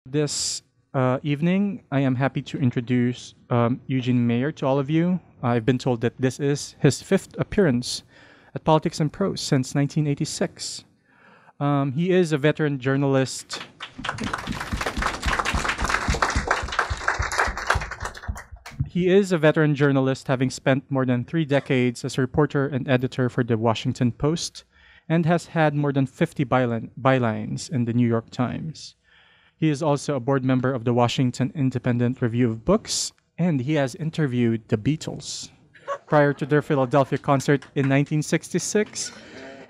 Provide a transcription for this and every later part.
This evening, I am happy to introduce Eugene Meyer to all of you. I've been told that this is his fifth appearance at Politics and Prose since 1986. He is a veteran journalist. He is a veteran journalist, having spent more than 3 decades as a reporter and editor for the Washington Post, and has had more than 50 bylines in the New York Times. He is also a board member of the Washington Independent Review of Books, and he has interviewed the Beatles prior to their Philadelphia concert in 1966,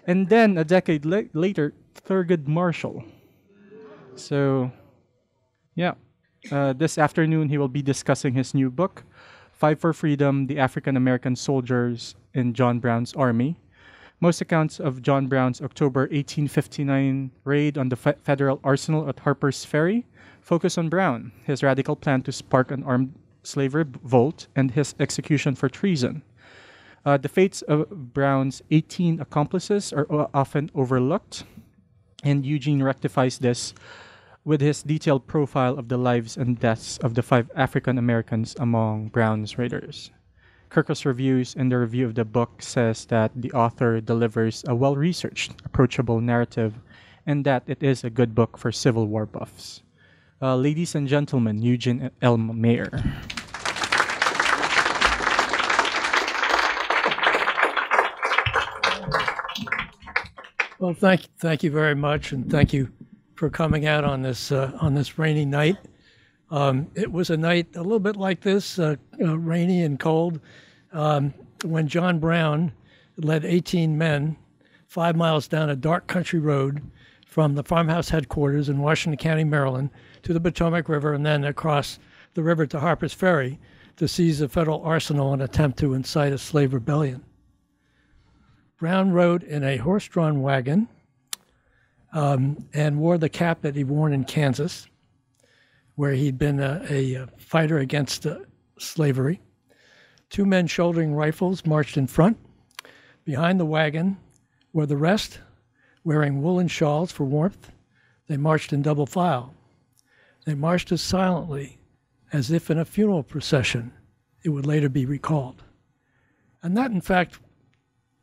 and then a decade later, Thurgood Marshall. So, yeah. This afternoon, he will be discussing his new book, Fight for Freedom, The African American Soldiers in John Brown's Army. Most accounts of John Brown's October 1859 raid on the federal arsenal at Harpers Ferry focus on Brown, his radical plan to spark an armed slave revolt, and his execution for treason. The fates of Brown's 18 accomplices are often overlooked, and Eugene rectifies this with his detailed profile of the lives and deaths of the 5 African Americans among Brown's raiders. Kirkus Reviews, in the review of the book, says that the author delivers a well-researched, approachable narrative, and that it is a good book for Civil War buffs. Ladies and gentlemen, Eugene L. Meyer. Well, thank you very much, and thank you for coming out on this rainy night. It was a night a little bit like this, rainy and cold, when John Brown led 18 men 5 miles down a dark country road from the farmhouse headquarters in Washington County, Maryland, to the Potomac River, and then across the river to Harpers Ferry to seize a federal arsenal and attempt to incite a slave rebellion. Brown rode in a horse-drawn wagon and wore the cap that he'd worn in Kansas, where he'd been a fighter against slavery. 2 men shouldering rifles marched in front. Behind the wagon were the rest, wearing woolen shawls for warmth. They marched in double file. They marched as silently as if in a funeral procession, it would later be recalled. And that, in fact,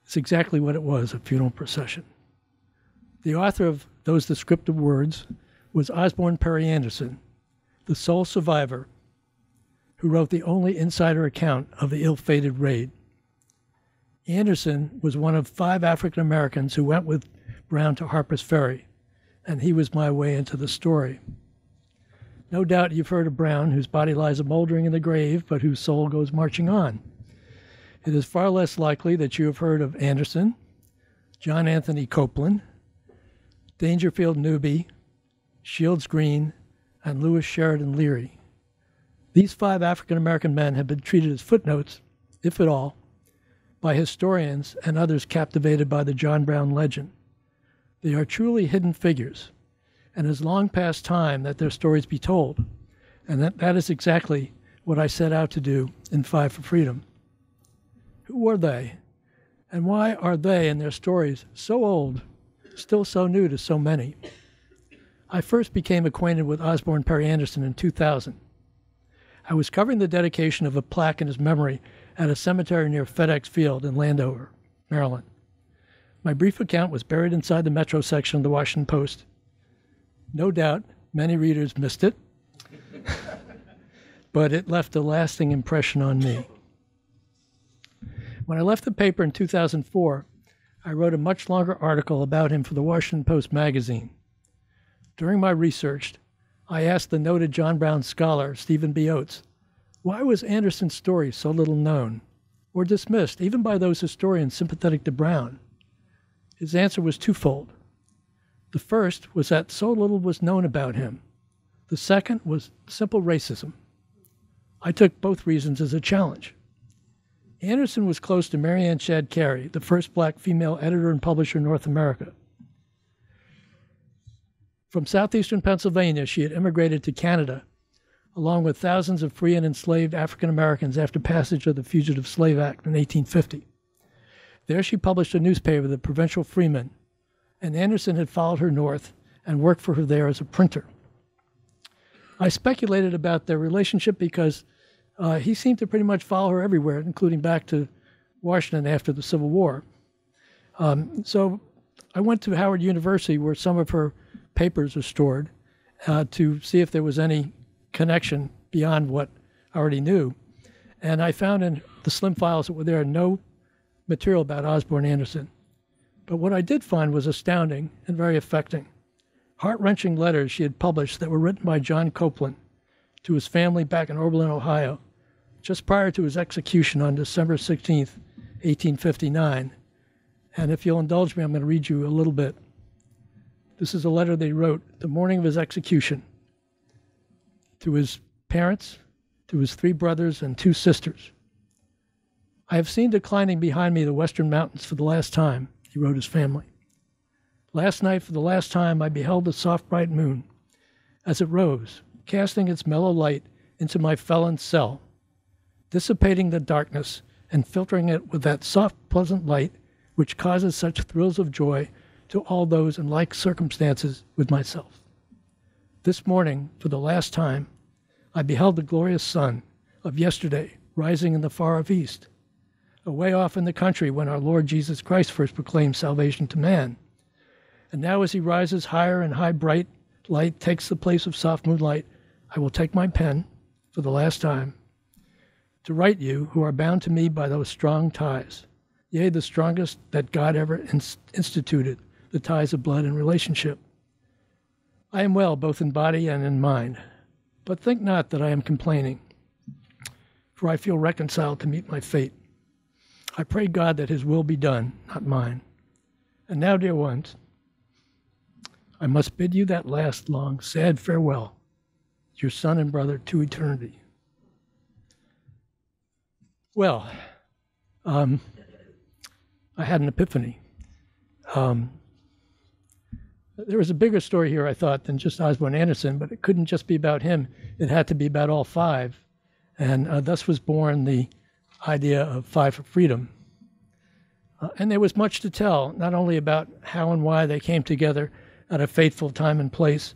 is exactly what it was, a funeral procession. The author of those descriptive words was Osborne Perry Anderson, the sole survivor who wrote the only insider account of the ill-fated raid. Anderson was one of 5 African Americans who went with Brown to Harper's Ferry, and he was my way into the story. No doubt you've heard of Brown, whose body lies a moldering in the grave, but whose soul goes marching on. It is far less likely that you have heard of Anderson, John Anthony Copeland, Dangerfield Newby, Shields Green, and Lewis Leary. These 5 African-American men have been treated as footnotes, if at all, by historians and others captivated by the John Brown legend. They are truly hidden figures, and it is long past time that their stories be told, and that is exactly what I set out to do in Fight for Freedom. Who were they, and why are they and their stories so old, still so new to so many? I first became acquainted with Osborne Perry Anderson in 2000. I was covering the dedication of a plaque in his memory at a cemetery near FedEx Field in Landover, Maryland. My brief account was buried inside the Metro section of the Washington Post. No doubt many readers missed it, but it left a lasting impression on me. When I left the paper in 2004, I wrote a much longer article about him for the Washington Post magazine. During my research, I asked the noted John Brown scholar, Stephen B. Oates, why was Anderson's story so little known, or dismissed, even by those historians sympathetic to Brown? His answer was twofold. The first was that so little was known about him. The second was simple racism. I took both reasons as a challenge. Anderson was close to Mary Ann Shadd Cary, the first black female editor and publisher in North America. From southeastern Pennsylvania, she had immigrated to Canada, along with thousands of free and enslaved African Americans after passage of the Fugitive Slave Act in 1850. There she published a newspaper, the Provincial Freeman, and Anderson had followed her north and worked for her there as a printer. I speculated about their relationship because he seemed to pretty much follow her everywhere, including back to Washington after the Civil War. So I went to Howard University, where some of her papers are stored, to see if there was any connection beyond what I already knew. And I found in the slim files that were there no material about Osborne Anderson. But what I did find was astounding and very affecting. Heart-wrenching letters she had published that were written by John Copeland to his family back in Oberlin, Ohio, just prior to his execution on December 16th, 1859. And if you'll indulge me, I'm going to read you a little bit. This is a letter they wrote the morning of his execution to his parents, to his 3 brothers and 2 sisters. I have seen declining behind me the western mountains for the last time, he wrote his family. Last night, for the last time, I beheld the soft bright moon as it rose, casting its mellow light into my felon's cell, dissipating the darkness and filtering it with that soft, pleasant light which causes such thrills of joy to all those in like circumstances with myself. This morning, for the last time, I beheld the glorious sun of yesterday rising in the far-off east, away off in the country when our Lord Jesus Christ first proclaimed salvation to man. And now as he rises higher and high bright light takes the place of soft moonlight, I will take my pen, for the last time, to write you who are bound to me by those strong ties, yea, the strongest that God ever instituted, the ties of blood and relationship. I am well both in body and in mind, but think not that I am complaining, for I feel reconciled to meet my fate. I pray God that his will be done, not mine. And now, dear ones, I must bid you that last long, sad farewell, your son and brother to eternity. Well, I had an epiphany. There was a bigger story here, I thought, than just Osborne Anderson, but it couldn't just be about him. It had to be about all 5. And thus was born the idea of 5 for Freedom. And there was much to tell, not only about how and why they came together at a fateful time and place,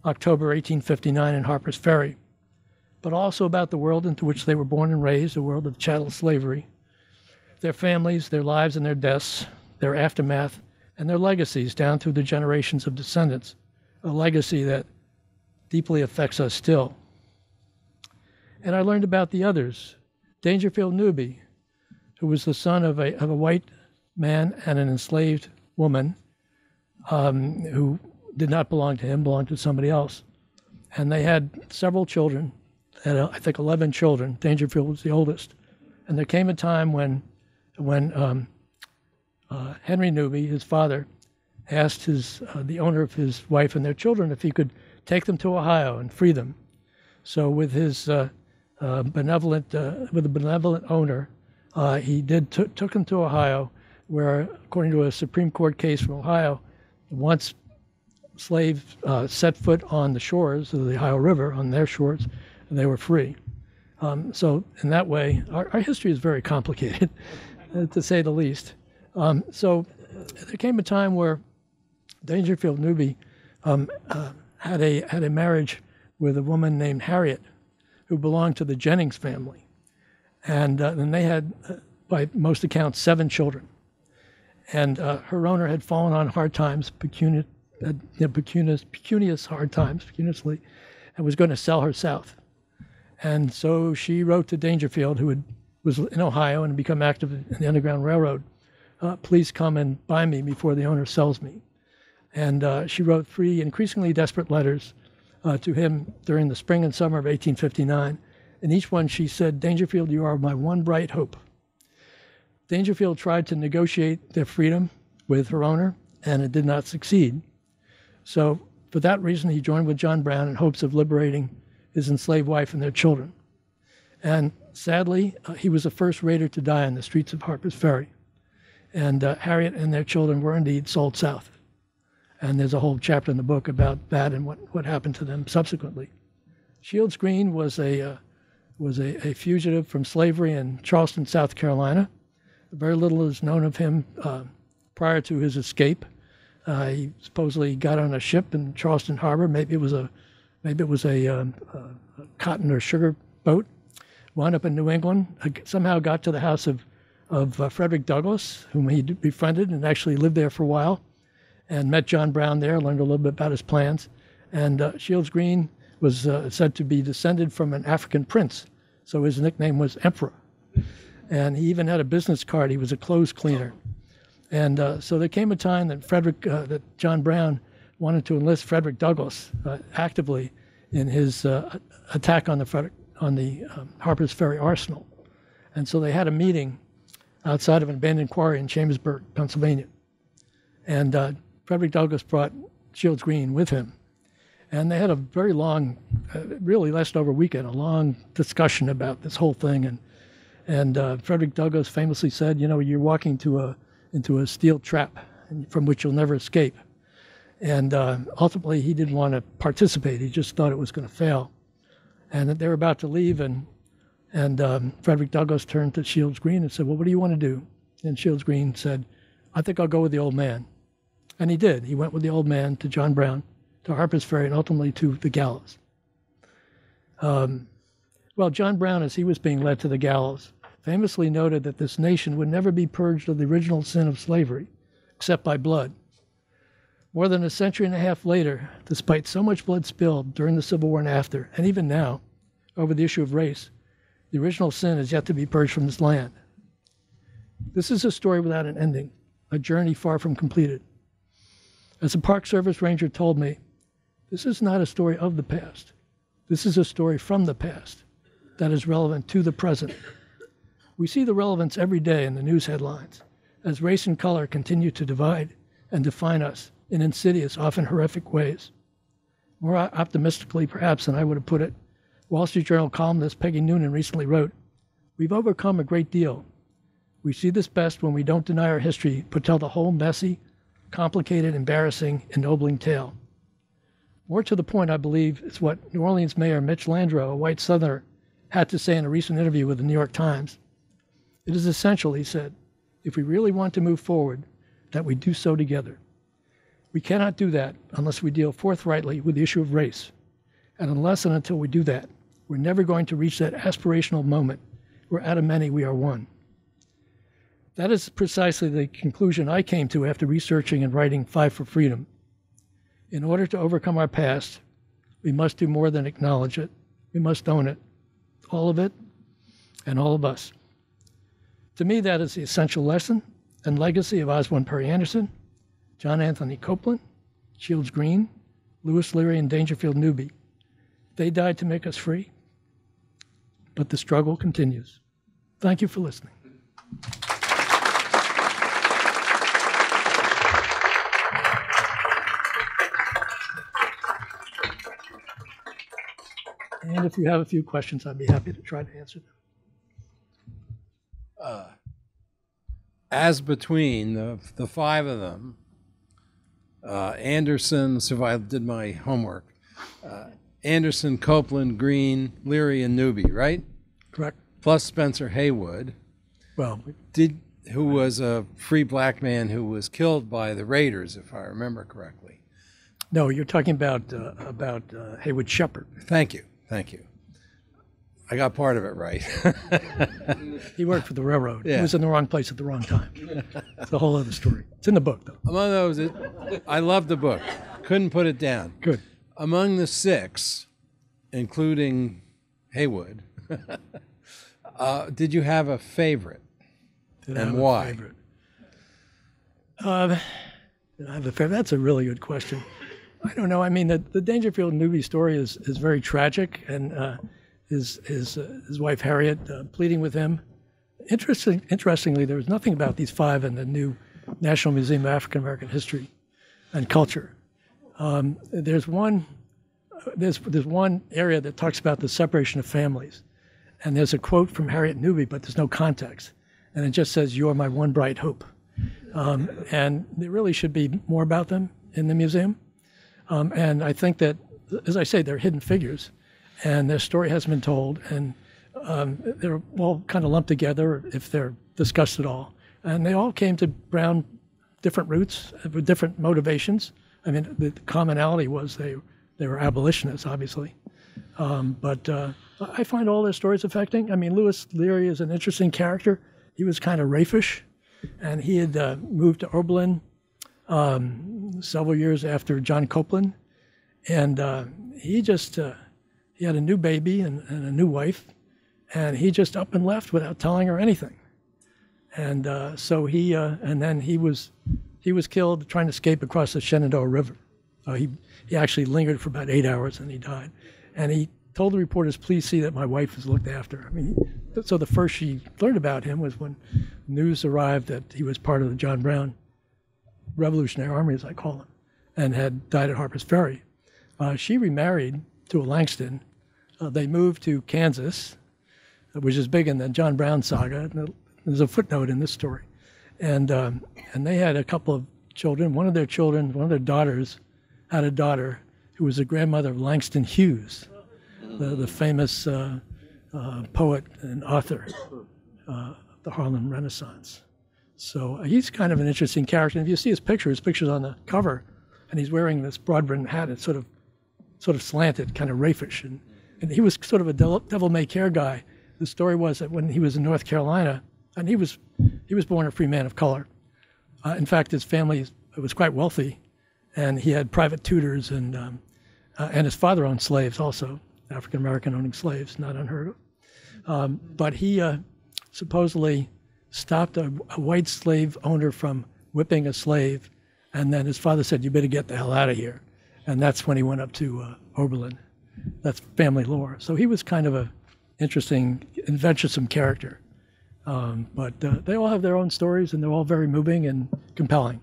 October 1859 in Harpers Ferry, but also about the world into which they were born and raised, a world of chattel slavery, their families, their lives and their deaths, their aftermath, and their legacies down through the generations of descendants, a legacy that deeply affects us still. And I learned about the others, Dangerfield Newby, who was the son of a white man and an enslaved woman who did not belong to him, belonged to somebody else. And they had several children, had I think 11 children. Dangerfield was the oldest. And there came a time when Henry Newby, his father, asked the owner of his wife and their children if he could take them to Ohio and free them. So with his benevolent owner, he took them to Ohio, where, according to a Supreme Court case from Ohio, once slaves set foot on the shores of the Ohio River, on their shores, they were free. So in that way, our history is very complicated, to say the least. So there came a time where Dangerfield Newby had a marriage with a woman named Harriet, who belonged to the Jennings family. And they had, by most accounts, 7 children. And her owner had fallen on hard times, pecunious hard times, pecuniously, and was going to sell her south. And so she wrote to Dangerfield, who was in Ohio and had become active in the Underground Railroad, please come and buy me before the owner sells me. And she wrote 3 increasingly desperate letters to him during the spring and summer of 1859. In each one she said, Dangerfield, you are my one bright hope. Dangerfield tried to negotiate their freedom with her owner, and it did not succeed. So for that reason, he joined with John Brown in hopes of liberating his enslaved wife and their children. And sadly, he was the first raider to die on the streets of Harpers Ferry. And Harriet and their children were indeed sold south. And there's a whole chapter in the book about that and what happened to them subsequently. Shields Green was a fugitive from slavery in Charleston, South Carolina. Very little is known of him prior to his escape. He supposedly got on a ship in Charleston Harbor. Maybe it was a maybe it was a cotton or sugar boat, wound up in New England, somehow got to the house of Frederick Douglass, whom he befriended and actually lived there for a while, and met John Brown there, learned a little bit about his plans. And Shields Green was said to be descended from an African prince, so his nickname was Emperor. And he even had a business card. He was a clothes cleaner. And so there came a time that that John Brown wanted to enlist Frederick Douglass actively in his attack on the Harpers Ferry arsenal. And so they had a meeting outside of an abandoned quarry in Chambersburg, Pennsylvania. And Frederick Douglass brought Shields Green with him. And they had a very long, really lasted over a weekend, a long discussion about this whole thing. And Frederick Douglass famously said, you know, you're walking into a steel trap from which you'll never escape. And ultimately, he didn't want to participate. He just thought it was going to fail. And they were about to leave, and Frederick Douglass turned to Shields Green and said, well, what do you want to do? And Shields Green said, I think I'll go with the old man. And he did. He went with the old man to John Brown, to Harper's Ferry, and ultimately to the gallows. Well, John Brown, as he was being led to the gallows, famously noted that this nation would never be purged of the original sin of slavery, except by blood. More than a century and a half later, despite so much blood spilled during the Civil War and after, and even now, over the issue of race, the original sin is yet to be purged from this land. This is a story without an ending, a journey far from completed. As a Park Service ranger told me, this is not a story of the past. This is a story from the past that is relevant to the present. We see the relevance every day in the news headlines as race and color continue to divide and define us in insidious, often horrific ways. More optimistically, perhaps, than I would have put it, Wall Street Journal columnist Peggy Noonan recently wrote, we've overcome a great deal. We see this best when we don't deny our history, but tell the whole messy, complicated, embarrassing, ennobling tale. More to the point, I believe, is what New Orleans Mayor Mitch Landrieu, a white Southerner, had to say in a recent interview with the New York Times. It is essential, he said, if we really want to move forward, that we do so together. We cannot do that unless we deal forthrightly with the issue of race. And unless and until we do that, we're never going to reach that aspirational moment where out of many we are one. That is precisely the conclusion I came to after researching and writing Five for Freedom. In order to overcome our past, we must do more than acknowledge it. We must own it, all of it, and all of us. To me, that is the essential lesson and legacy of Osborne Perry Anderson, John Anthony Copeland, Shields Green, Lewis Leary, and Dangerfield Newby. They died to make us free, but the struggle continues. Thank you for listening. And if you have a few questions, I'd be happy to try to answer them. As between the five of them, Anderson, so I did my homework, Anderson, Copeland, Green, Leary, and Newby, right? Correct. Plus Spencer Haywood, Well, who was a free black man who was killed by the Raiders, if I remember correctly. no, you're talking about Haywood Shepherd. Thank you. I got part of it right. He worked for the railroad. Yeah. He was in the wrong place at the wrong time. It's a whole other story. It's in the book, though. Among those, I love the book. Couldn't put it down. Good. Among the six, including Haywood, did you have a favorite? Did And I have why? A favorite? Did I have a favorite? That's a really good question. I don't know. I mean, the Dangerfield Newby story is very tragic, and his wife Harriet pleading with him. Interestingly, there was nothing about these five in the new National Museum of African American History and Culture. There's one area that talks about the separation of families, and there's a quote from Harriet Newby, but there's no context, and it just says, "You are my one bright hope." And there really should be more about them in the museum. And I think that, as I say, they're hidden figures, and their story hasn't been told, and they're all kind of lumped together if they're discussed at all. And they all came to Brown different routes with different motivations. I mean, the commonality was they They were abolitionists, obviously. But I find all their stories affecting. I mean, Lewis Leary is an interesting character. He was kind of raffish, and he had moved to Oberlin several years after John Copeland. And he had a new baby and a new wife, and he just up and left without telling her anything. And so and then he was killed trying to escape across the Shenandoah River. He actually lingered for about 8 hours and he died. And he told the reporters, "Please see that my wife is looked after." I mean, so the first she learned about him was when news arrived that he was part of the John Brown Revolutionary Army, as I call him, and had died at Harpers Ferry. She remarried to a Langston. They moved to Kansas, which is big in the John Brown saga. There's a footnote in this story. And they had a couple of children. One of their daughters, had a daughter who was the grandmother of Langston Hughes, the famous poet and author of the Harlem Renaissance. So he's kind of an interesting character. And if you see his picture's on the cover, and he's wearing this broad-brimmed hat. It's sort of slanted, kind of raffish. And he was sort of a devil-may-care guy. The story was that when he was in North Carolina, and he was born a free man of color. In fact, his family was quite wealthy, and he had private tutors, and his father owned slaves also, African American owning slaves, not unheard of. But he supposedly stopped a white slave owner from whipping a slave, and then his father said, "You better get the hell out of here," and that's when he went up to Oberlin. That's family lore. So he was kind of a interesting, adventuresome character. But they all have their own stories, and they're all very moving and compelling.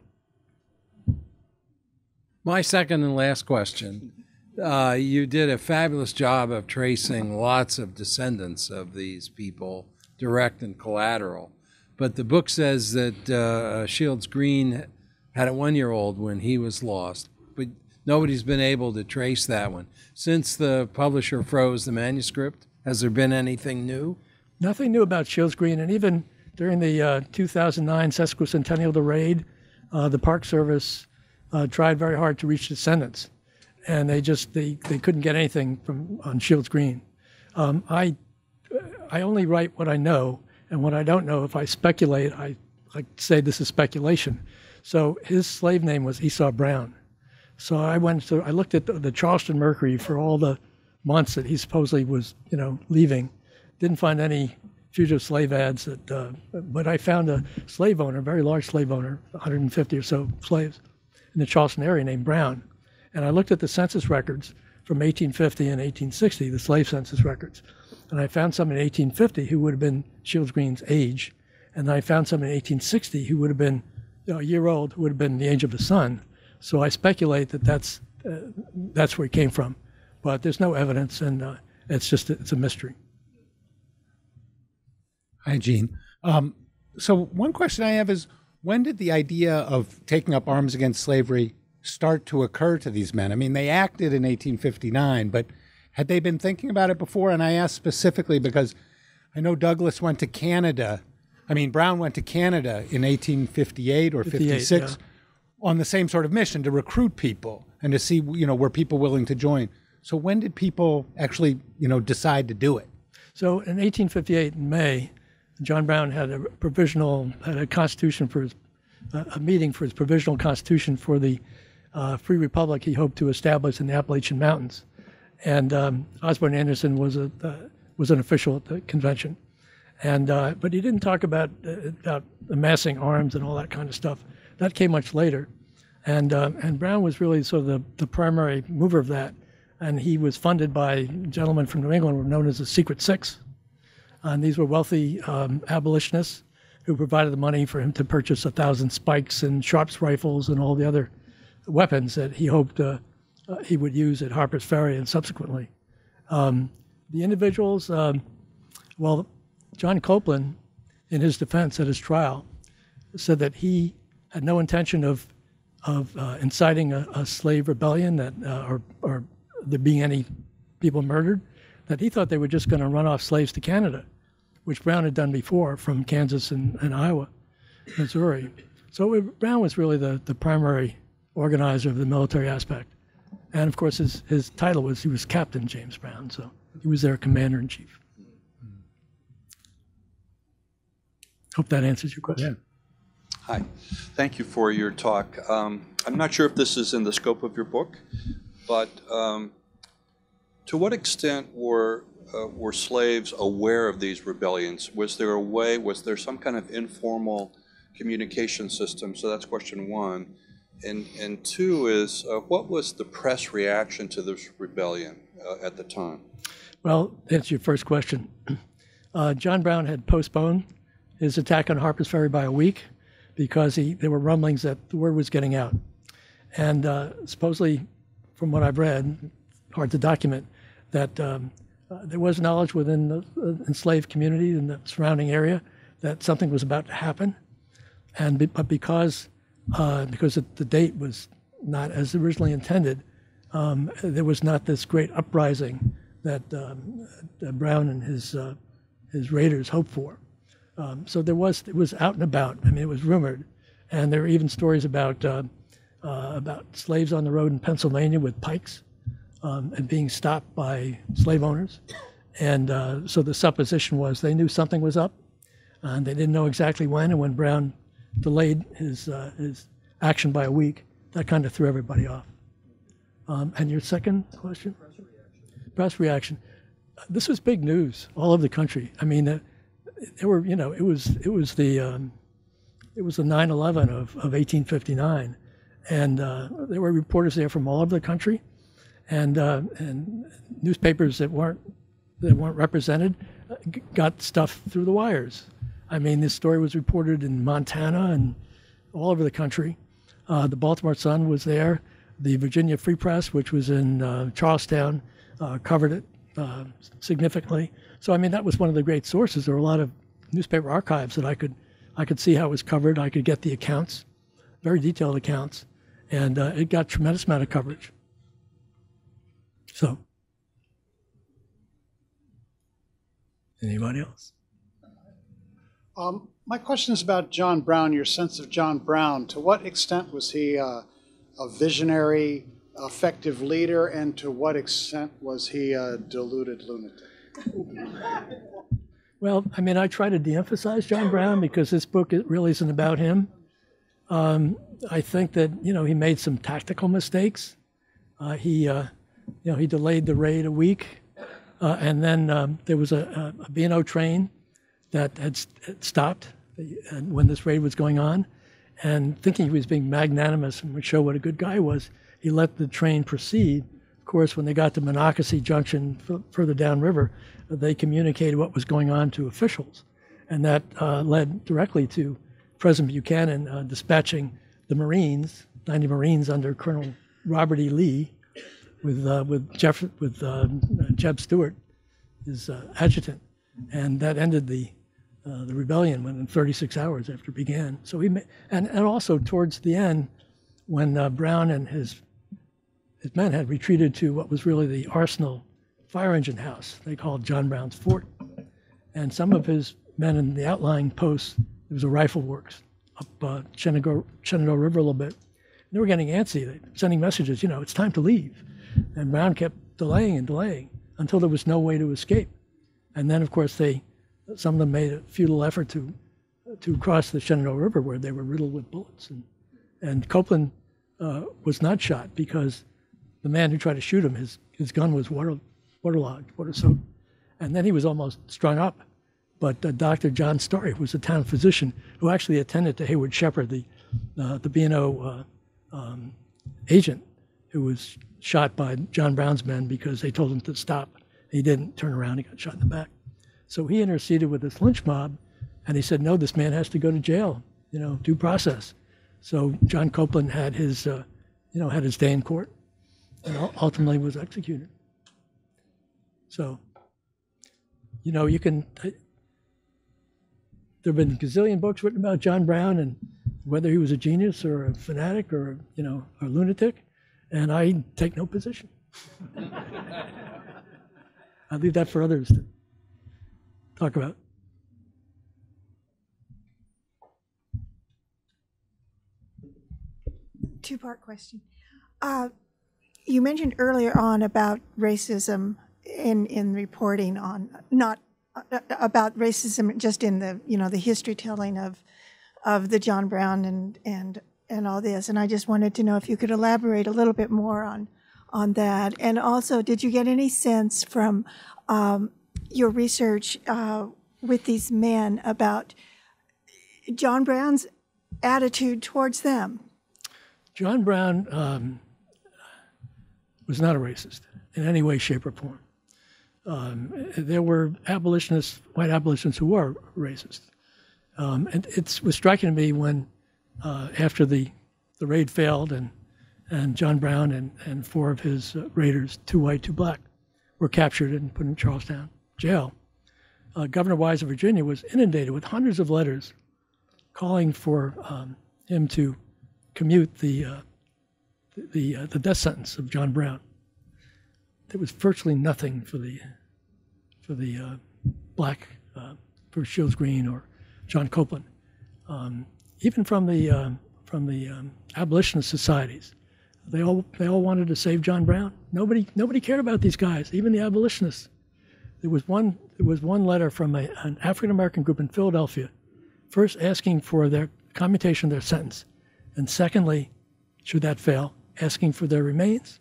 My second and last question. You did a fabulous job of tracing lots of descendants of these people, direct and collateral. But the book says that Shields Green had a 1-year-old when he was lost. But nobody's been able to trace that one. Since the publisher froze the manuscript, has there been anything new? Nothing new about Shields Green, and even during the 2009 sesquicentennial of the raid, the Park Service tried very hard to reach descendants, and they couldn't get anything on Shields Green. I only write what I know, and what I don't know, if I speculate, I say this is speculation. So his slave name was Esau Brown. So I looked at the Charleston Mercury for all the months that he supposedly was, leaving. Didn't find any fugitive slave ads, but I found a slave owner, a very large slave owner, 150 or so slaves in the Charleston area named Brown. And I looked at the census records from 1850 and 1860, the slave census records. And I found some in 1850 who would have been Shields Green's age. And then I found some in 1860 who would have been a year old, who would have been the age of the sun. So I speculate that that's where he came from. But there's no evidence, and it's a mystery. Hi, Gene. So one question I have is, when did the idea of taking up arms against slavery start to occur to these men? I mean, they acted in 1859, but had they been thinking about it before? And I ask specifically because I know Douglas went to Canada. Brown went to Canada in 1858 or 56 on the same sort of mission to recruit people and to see, were people willing to join. So when did people actually, decide to do it? So in 1858 in May, John Brown had a constitution for a meeting for his provisional constitution for the free republic he hoped to establish in the Appalachian Mountains, and Osborne Anderson was an official at the convention, and but he didn't talk about amassing arms and all that kind of stuff. That came much later, and Brown was really sort of the primary mover of that, and he was funded by gentlemen from New England who were known as the Secret Six. And these were wealthy abolitionists who provided the money for him to purchase 1,000 spikes and Sharps rifles and all the other weapons that he hoped he would use at Harpers Ferry and subsequently. The individuals, John Copeland, in his defense at his trial, said that he had no intention of inciting a slave rebellion or there being any people murdered, that he thought they were just going to run off slaves to Canada, which Brown had done before from Kansas and Iowa, Missouri. So Brown was really the primary organizer of the military aspect. And of course, his title was, he was Captain James Brown, so he was their commander-in-chief. Hope that answers your question. Yeah. Hi, thank you for your talk. I'm not sure if this is in the scope of your book, but to what extent were slaves aware of these rebellions? Was there some kind of informal communication system? So that's question one. And two is, what was the press reaction to this rebellion at the time? Well, to answer your first question, John Brown had postponed his attack on Harpers Ferry by a week because there were rumblings that the word was getting out. And supposedly, from what I've read, hard to document, that there was knowledge within the enslaved community in the surrounding area that something was about to happen. But because the date was not as originally intended, there was not this great uprising that Brown and his raiders hoped for. So it was out and about. I mean, it was rumored, and there were even stories about slaves on the road in Pennsylvania with pikes and being stopped by slave owners. And so the supposition was they knew something was up, and they didn't know exactly when. And when Brown delayed his action by a week, that kind of threw everybody off. And your second question? Press reaction. This was big news all over the country. I mean, it was the 9/11 of 1859, and there were reporters there from all over the country, and newspapers that weren't represented got stuff through the wires. I mean, this story was reported in Montana and all over the country. The Baltimore Sun was there. The Virginia Free Press, which was in Charlestown, covered it significantly. So I mean, that was one of the great sources. There were a lot of newspaper archives that I could see how it was covered. I could get the accounts, very detailed accounts, and it got a tremendous amount of coverage. So, anybody else? My question is about John Brown, your sense of John Brown. To what extent was he a visionary, effective leader, and to what extent was he a deluded lunatic? Well, I mean, I try to de-emphasize John Brown because this book really isn't about him. I think that, he made some tactical mistakes. He delayed the raid a week, and then there was a B&O train that had stopped when this raid was going on, and thinking he was being magnanimous and would show what a good guy was, he let the train proceed. Of course, when they got to Monocacy Junction further downriver, they communicated what was going on to officials, and that led directly to President Buchanan dispatching the Marines, 90 Marines under Colonel Robert E. Lee, with Jeb Stuart, his adjutant, and that ended the rebellion within 36 hours after it began. So and also towards the end, when Brown and his men had retreated to what was really the Arsenal fire engine house they called John Brown's Fort, and some of his men in the outlying posts, there was a rifle works up Shenandoah River a little bit. They were getting antsy, they sending messages, it's time to leave. And Brown kept delaying and delaying until there was no way to escape. And then, of course, some of them made a futile effort to cross the Shenandoah River, where they were riddled with bullets. And Copeland was not shot because the man who tried to shoot him, his gun was waterlogged, water-soaked. And then he was almost strung up. But Dr. John Story, who was a town physician, who actually attended to Hayward Shepard, the B&O agent, who was shot by John Brown's men because they told him to stop. He didn't turn around, he got shot in the back. So he interceded with this lynch mob, and he said, no, this man has to go to jail, due process. So John Copeland had his day in court, and ultimately was executed. So, you can, there have been a gazillion books written about John Brown and whether he was a genius or a fanatic or, a lunatic, and I take no position. I leave that for others to talk about. Two-part question. You mentioned earlier on about racism in reporting on, not about racism just in the, the history telling of the John Brown and all this. And I just wanted to know if you could elaborate a little bit more on that. And also, did you get any sense from your research with these men about John Brown's attitude towards them? John Brown was not a racist in any way, shape, or form. There were abolitionists, white abolitionists, who were racist. And it was striking to me when, after the raid failed and John Brown and 4 of his raiders, 2 white, 2 black, were captured and put in Charlestown jail, Governor Wise of Virginia was inundated with hundreds of letters calling for him to commute the death sentence of John Brown. There was virtually nothing for the black, for Shields Green or John Copeland. Even from the abolitionist societies, they all wanted to save John Brown. Nobody cared about these guys, even the abolitionists. There was one letter from an African American group in Philadelphia, first asking for their commutation of their sentence, and secondly, should that fail, asking for their remains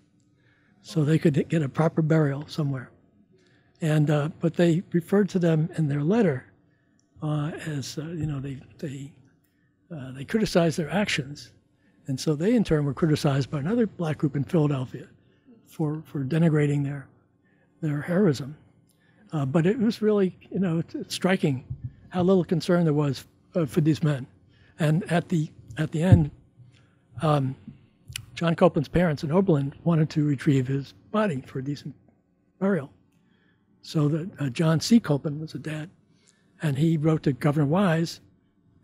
so they could get a proper burial somewhere. And but they referred to them in their letter as they criticized their actions, and so they in turn were criticized by another black group in Philadelphia for denigrating their heroism. But it was really, it's striking how little concern there was for these men. And at the end, John Copeland's parents in Oberlin wanted to retrieve his body for a decent burial. So that John C. Copeland was the dad, and he wrote to Governor Wise,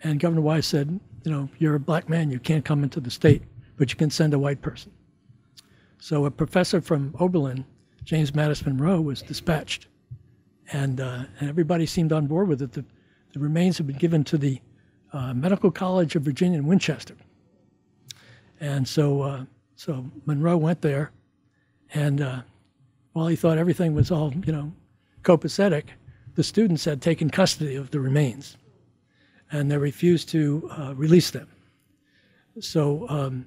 and Governor Wise said, you're a black man, you can't come into the state, but you can send a white person. So a professor from Oberlin, James Madison Monroe, was dispatched, and everybody seemed on board with it. The remains had been given to the Medical College of Virginia in Winchester. And so Monroe went there, and while he thought everything was all, copacetic, the students had taken custody of the remains, and they refused to release them. So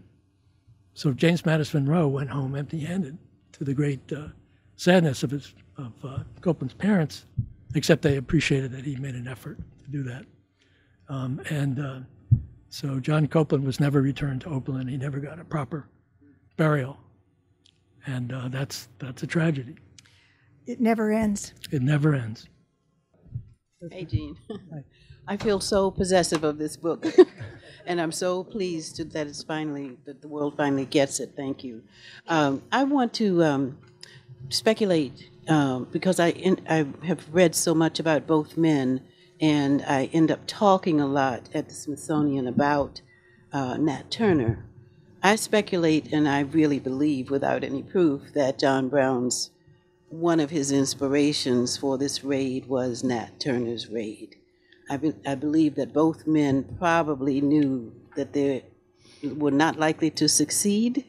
James Madison Monroe went home empty-handed, to the great sadness of Copeland's parents, except they appreciated that he made an effort to do that. So John Copeland was never returned to Oberlin. He never got a proper burial, and that's a tragedy. It never ends. It never ends. Hey, Gene. I feel so possessive of this book, and I'm so pleased that the world finally gets it. Thank you. I want to speculate because I have read so much about both men, and I end up talking a lot at the Smithsonian about Nat Turner. I speculate, and I really believe, without any proof, that John Brown's one of his inspirations for this raid was Nat Turner's raid. I believe that both men probably knew that they were not likely to succeed,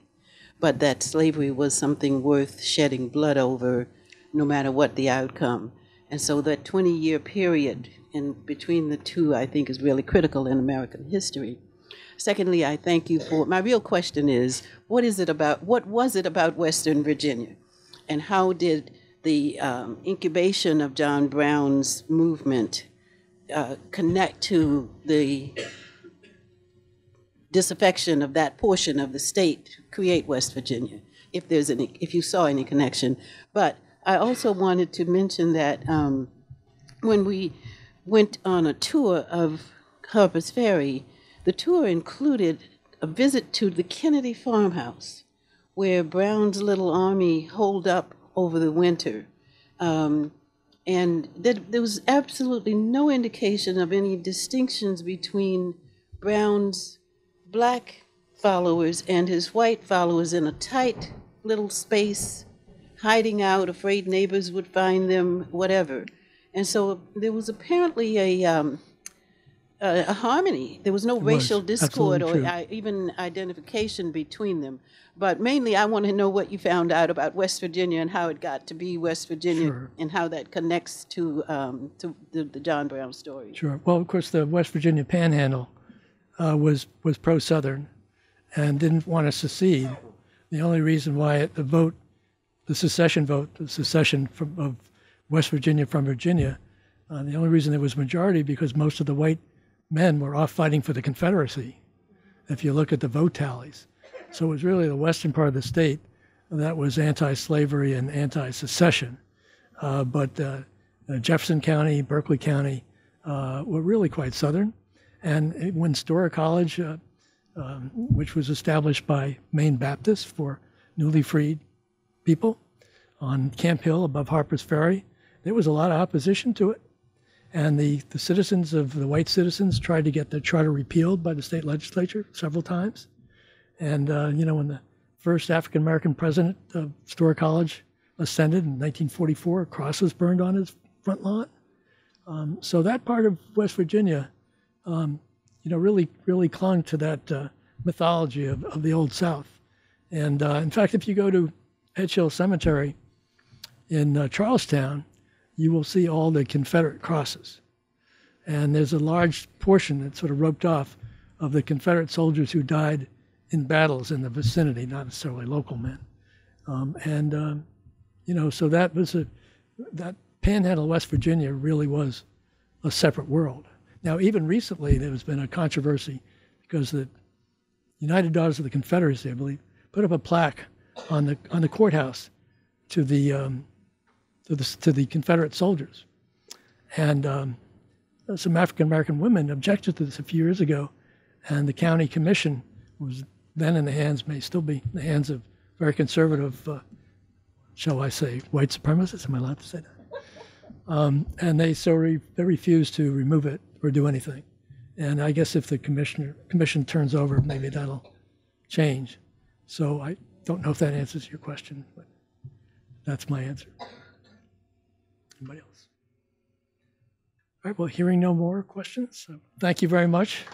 but that slavery was something worth shedding blood over, no matter what the outcome. And so that 20-year period in between the two, I think, is really critical in American history. Secondly, I thank you for, my real question is, what was it about Western Virginia? And how did the incubation of John Brown's movement connect to the disaffection of that portion of the state to create West Virginia, if you saw any connection? But I also wanted to mention that when we went on a tour of Harpers Ferry, the tour included a visit to the Kennedy farmhouse, where Brown's little army holed up over the winter. And there was absolutely no indication of any distinctions between Brown's black followers and his white followers in a tight little space, hiding out, afraid neighbors would find them, whatever. And so there was apparently a harmony. There was no was. racial discord Absolutely or true. even identification between them. But mainly, I want to know what you found out about West Virginia and how it got to be West Virginia, Sure. and how that connects to the John Brown story. Sure. Well, of course, the West Virginia Panhandle was pro-Southern and didn't want to secede. The only reason why the secession of West Virginia from Virginia, the only reason there was majority because most of the white men were off fighting for the Confederacy, if you look at the vote tallies. So it was really the western part of the state that was anti-slavery and anti-secession. But Jefferson County, Berkeley County were really quite Southern. And when Storer College, which was established by Maine Baptists for newly freed people on Camp Hill above Harpers Ferry, there was a lot of opposition to it. And the white citizens tried to get the charter repealed by the state legislature several times. And, when the first African-American president of Storer College ascended in 1944, a cross was burned on his front lawn. So that part of West Virginia, really clung to that mythology of the Old South. And in fact, if you go to Edge Hill Cemetery in Charlestown, you will see all the Confederate crosses. And there's a large portion that's sort of roped off of the Confederate soldiers who died in battles in the vicinity, not necessarily local men. So that Panhandle, West Virginia really was a separate world. Now, even recently, there's been a controversy because the United Daughters of the Confederacy, I believe, put up a plaque on the courthouse to the Confederate soldiers, and some African American women objected to this a few years ago, and the county commission was then in the hands, may still be in the hands of very conservative, shall I say, white supremacists. Am I allowed to say that? And they refused to remove it or do anything. And I guess if the commission turns over, maybe that'll change. So I don't know if that answers your question, but that's my answer. Anybody else? All right, well, hearing no more questions, thank you very much.